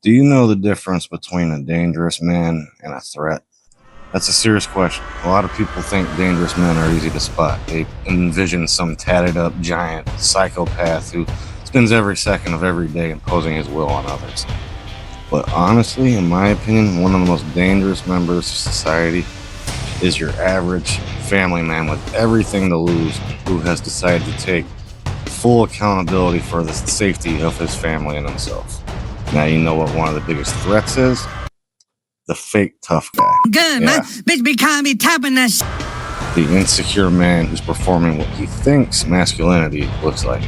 Do you know the difference between a dangerous man and a threat? That's a serious question. A lot of people think dangerous men are easy to spot. They envision some tatted up giant psychopath who spends every second of every day imposing his will on others. But honestly, in my opinion, one of the most dangerous members of society is your average family man with everything to lose who has decided to take full accountability for the safety of his family and himself. Now you know what one of the biggest threats is? The fake tough guy. Good, Yeah. man. Bitch be calling me tapping that The insecure man who's performing what he thinks masculinity looks like.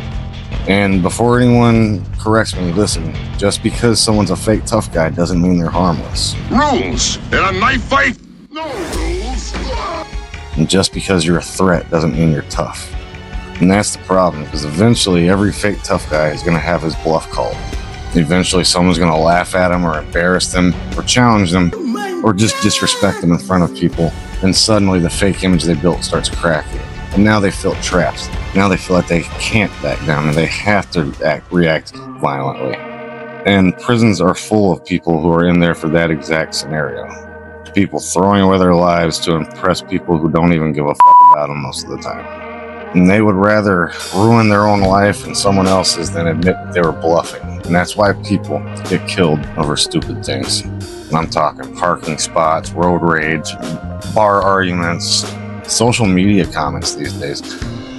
And before anyone corrects me, listen, just because someone's a fake tough guy doesn't mean they're harmless. Rules! In a knife fight, no rules! And just because you're a threat doesn't mean you're tough. And that's the problem, because eventually every fake tough guy is going to have his bluff called. Eventually someone's going to laugh at him or embarrass them or challenge them or just disrespect them in front of people. And suddenly the fake image they built starts cracking. And now they feel trapped. Now they feel like they can't back down and they have to react violently. And prisons are full of people who are in there for that exact scenario. People throwing away their lives to impress people who don't even give a fuck about them most of the time. And they would rather ruin their own life and someone else's than admit they were bluffing. And that's why people get killed over stupid things. And I'm talking parking spots, road rage, bar arguments, social media comments these days.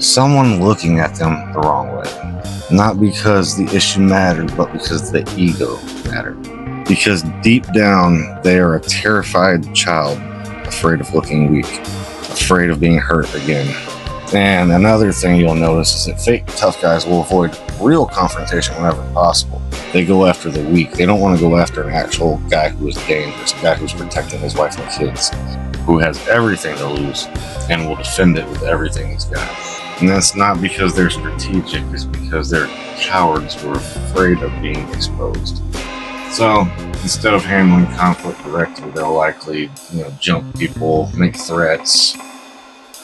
Someone looking at them the wrong way. Not because the issue mattered, but because the ego mattered. Because deep down, they are a terrified child, afraid of looking weak, afraid of being hurt again. And another thing you'll notice is that fake tough guys will avoid real confrontation whenever possible. They go after the weak. They don't want to go after an actual guy who is dangerous, a guy who's protecting his wife and kids, who has everything to lose and will defend it with everything he's got. And that's not because they're strategic, it's because they're cowards who are afraid of being exposed. So instead of handling conflict directly, they'll likely, jump people, make threats,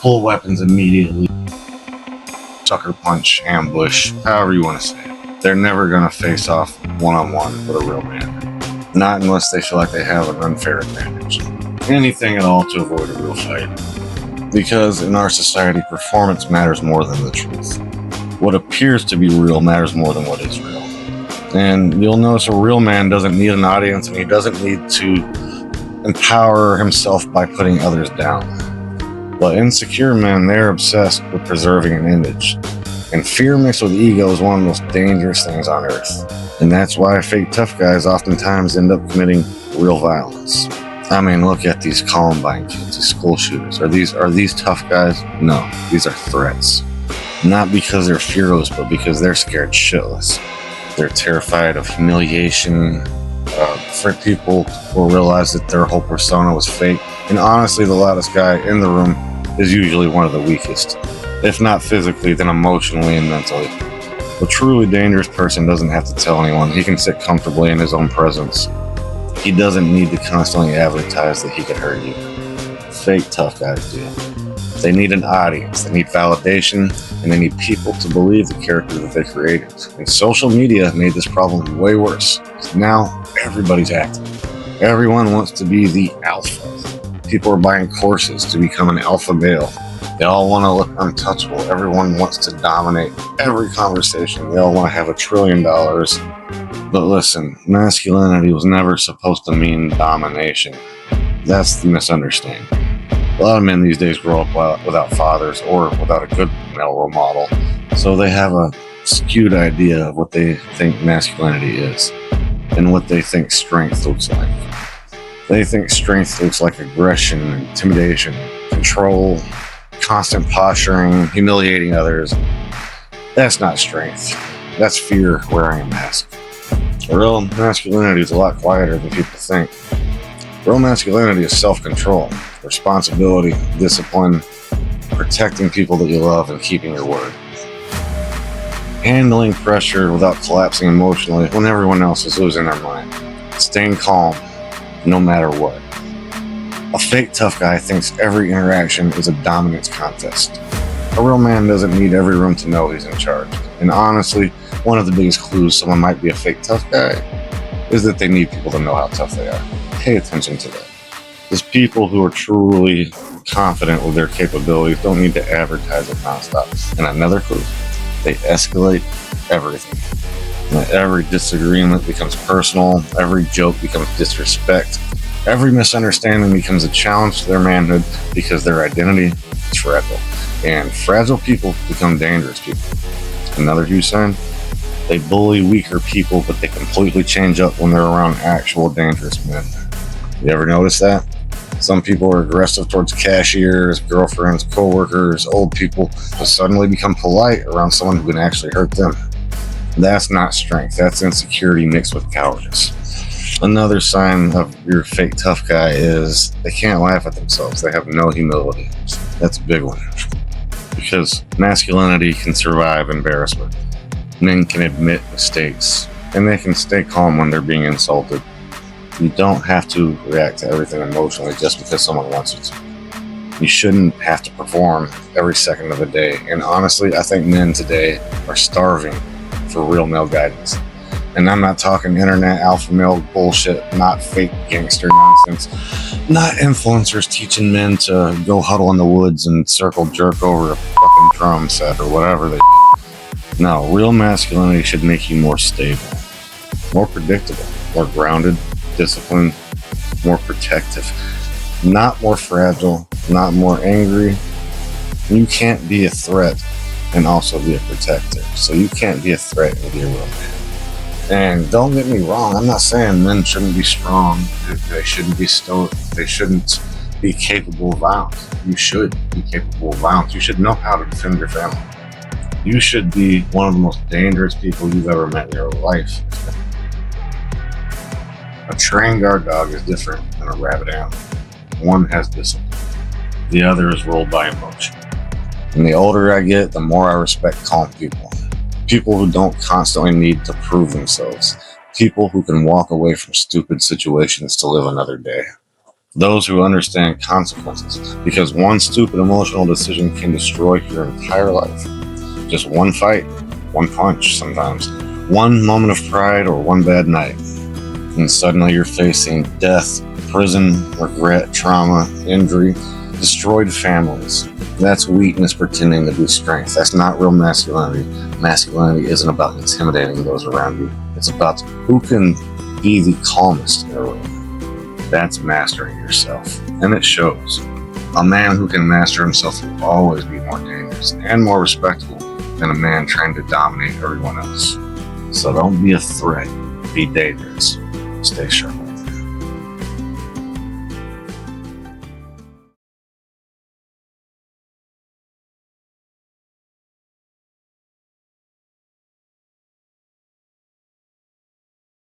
pull weapons immediately, sucker punch, ambush, however you want to say it. They're never going to face off one-on-one with a real man. Not unless they feel like they have an unfair advantage. Anything at all to avoid a real fight. Because in our society, performance matters more than the truth. What appears to be real matters more than what is real. And you'll notice a real man doesn't need an audience, and he doesn't need to empower himself by putting others down. But insecure men, they're obsessed with preserving an image. And fear mixed with ego is one of the most dangerous things on earth. And that's why fake tough guys oftentimes end up committing real violence. I mean, look at these Columbine kids, these school shooters. Are these tough guys? No, these are threats. Not because they're fearless, but because they're scared shitless. They're terrified of humiliation. For people will realize that their whole persona was fake. And honestly, the loudest guy in the room is usually one of the weakest. If not physically, then emotionally and mentally. A truly dangerous person doesn't have to tell anyone. He can sit comfortably in his own presence. He doesn't need to constantly advertise that he could hurt you. Fake tough guys do. They need an audience, they need validation, and they need people to believe the character that they created. And social media made this problem way worse. Now, everybody's acting. Everyone wants to be the alpha. People are buying courses to become an alpha male. They all want to look untouchable. Everyone wants to dominate every conversation. They all want to have $1 trillion. But listen, masculinity was never supposed to mean domination. That's the misunderstanding. A lot of men these days grow up without fathers or without a good male role model. So they have a skewed idea of what they think masculinity is and what they think strength looks like. They think strength looks like aggression, intimidation, control, constant posturing, humiliating others. That's not strength. That's fear wearing a mask. Real masculinity is a lot quieter than people think. Real masculinity is self-control, responsibility, discipline, protecting people that you love, and keeping your word. Handling pressure without collapsing emotionally when everyone else is losing their mind. Staying calm, no matter what. A fake tough guy thinks every interaction is a dominance contest. A real man doesn't need every room to know he's in charge. And honestly, one of the biggest clues someone might be a fake tough guy is that they need people to know how tough they are. Pay attention to that. Because people who are truly confident with their capabilities don't need to advertise it nonstop. And another clue, they escalate everything. And every disagreement becomes personal. Every joke becomes disrespect. Every misunderstanding becomes a challenge to their manhood because their identity is fragile. And fragile people become dangerous people. Another huge sign, they bully weaker people, but they completely change up when they're around actual dangerous men. You ever notice that? Some people are aggressive towards cashiers, girlfriends, co-workers, old people, but suddenly become polite around someone who can actually hurt them. That's not strength. That's insecurity mixed with cowardice. Another sign of your fake tough guy is they can't laugh at themselves. They have no humility. That's a big one. Because masculinity can survive embarrassment. Men can admit mistakes, and they can stay calm when they're being insulted. You don't have to react to everything emotionally just because someone wants you to. You shouldn't have to perform every second of the day. And honestly, I think men today are starving for real male guidance. And I'm not talking internet alpha male bullshit, not fake gangster nonsense, not influencers teaching men to go huddle in the woods and circle jerk over a fucking drum set or whatever they do. No, real masculinity should make you more stable, more predictable, more grounded, disciplined, more protective, not more fragile, not more angry. You can't be a threat and also be a protector. So you can't be a threat and be a real man. And don't get me wrong, I'm not saying men shouldn't be strong, they shouldn't be stoic, they shouldn't be capable of violence. You should be capable of violence. You should know how to defend your family. You should be one of the most dangerous people you've ever met in your life. A trained guard dog is different than a rabid animal. One has discipline. The other is ruled by emotion. And the older I get, the more I respect calm people. People who don't constantly need to prove themselves. People who can walk away from stupid situations to live another day. Those who understand consequences. Because one stupid emotional decision can destroy your entire life. Just one fight, one punch sometimes. One moment of pride or one bad night. And suddenly you're facing death, prison, regret, trauma, injury, destroyed families. That's weakness pretending to be strength. That's not real masculinity. Masculinity isn't about intimidating those around you. It's about who can be the calmest in a room. That's mastering yourself. And it shows. A man who can master himself will always be more dangerous and more respectable than a man trying to dominate everyone else. So don't be a threat. Be dangerous. Stay sharp.